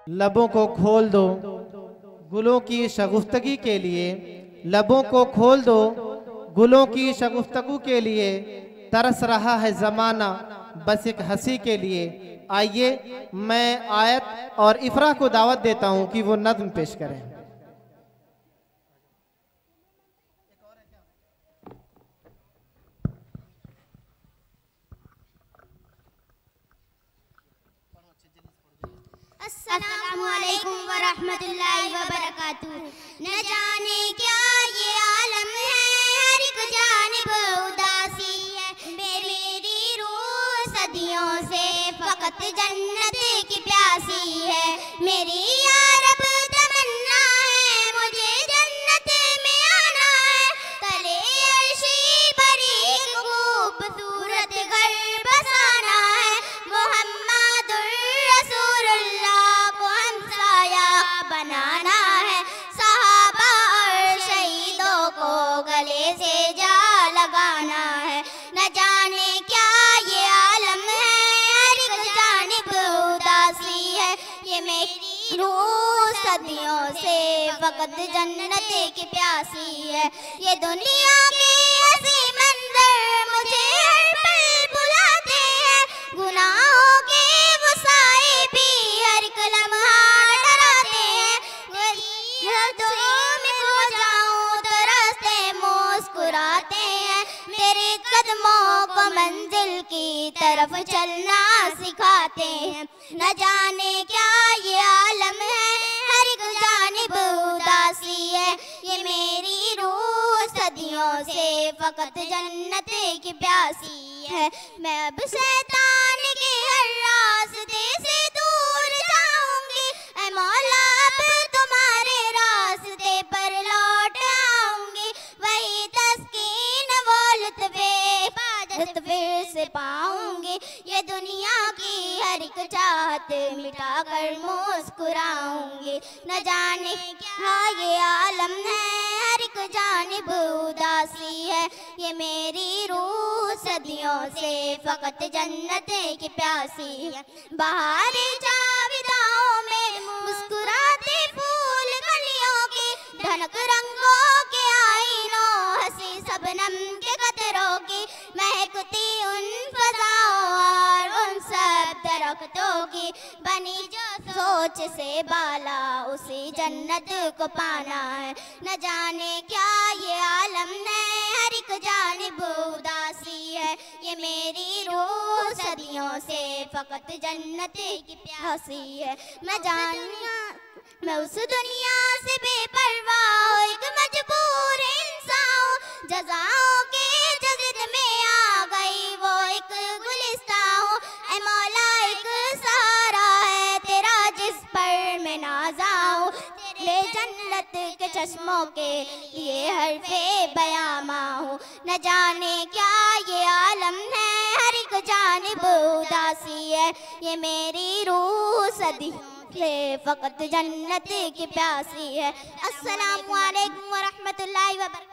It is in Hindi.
लबों को खोल दो गुलों की शगुफ्तगी के लिए, लबों को खोल दो गुलों की शगुफ्तगू के लिए, तरस रहा है ज़माना बस एक हंसी के लिए। आइए मैं आयत और इफ़रा को दावत देता हूं कि वो नज़्म पेश करें। अस्सलामु अलैकुम व रहमतुल्लाहि व बरकातुहू। न जाने क्या ये आलम है, हर एक जानिब उदासी है। मेरी रूह सदियों से फकत जन्नत की प्यासी है। मेरी या रब तमन्ना है, मुझे जन्नत में आना है। तले अर्शी पर एक खूबसूरत घर बसाना है। मोहम्मदुर रसूलुल्लाह को हमसाया बनाना है। सहाबा और शहीदों को गले से जा लगाना है। न जाने क्या ये आलम है, हर एक जानिब उदासी है। ये मेरी रूह सदियों से फकत जन्नत की प्यासी है। ये दुनिया के हंसी मंजर मुझे हर पल बुलाते हैं। गुनाहों के वो साए भी हर एक लम्हा डराते हैं। में खो जाऊं तो रास्ते मुस्कुराते हैं। मेरे कदमों को मंजिल की तरफ चलना सिखाते हैं। न जाने क्या ये आलम है, हर एक जानिब उदासी है। ये मेरी रूह सदियों से फकत जन्नत की प्यासी है। मैं अब शैतान के हर रास्ते से दूर जाऊंगी। ऐ मौला अब तुम्हारे रास्ते पर लौट आऊंगी। वही तस्कीन वो लुत्फ़े इबादत फिर से पाऊंगी। ये दुनिया की हर एक चाहत मिटा कर मुस्कुराऊंगी। न जाने क्या ये आलम है, हर एक जानिब उदासी है। ये मेरी रूह सदियों से फकत जन्नत की प्यासी है। बाहर जाविदाओं में मुस्कुराते फूल कलियों की, ढनक रंगों के आईनों हंसी सबनम के कतरों की। महकती उन फजाओं और उन सब दरख्तों की, बनी जो सोच से बाला उसी जन्नत को पाना है। न जाने क्या ये आलम है, हर एक जानिब उदासी है। ये मेरी रूह सदियों से फकत जन्नत की प्यासी है। मैं उस दुनिया से बेपरवाह एक मजबूर इंसान, जज़ाओं के जज़्ब में आ गई वो एक गुलिस्तां हूँ। ऐ मौला एक सहारा है तेरा जिस पर मैं नाज़ाऊं। तेरे जन्नत के चश्मों के लिए हर्फ़े बयामा हूँ। न जाने क्या ये आलम है, हर एक जानिब उदासी है। ये मेरी रूह सदी से फकत जन्नत की प्यासी है। अस्सलामु अलैकुम व रहमतुल्लाहि व बरकातुहू।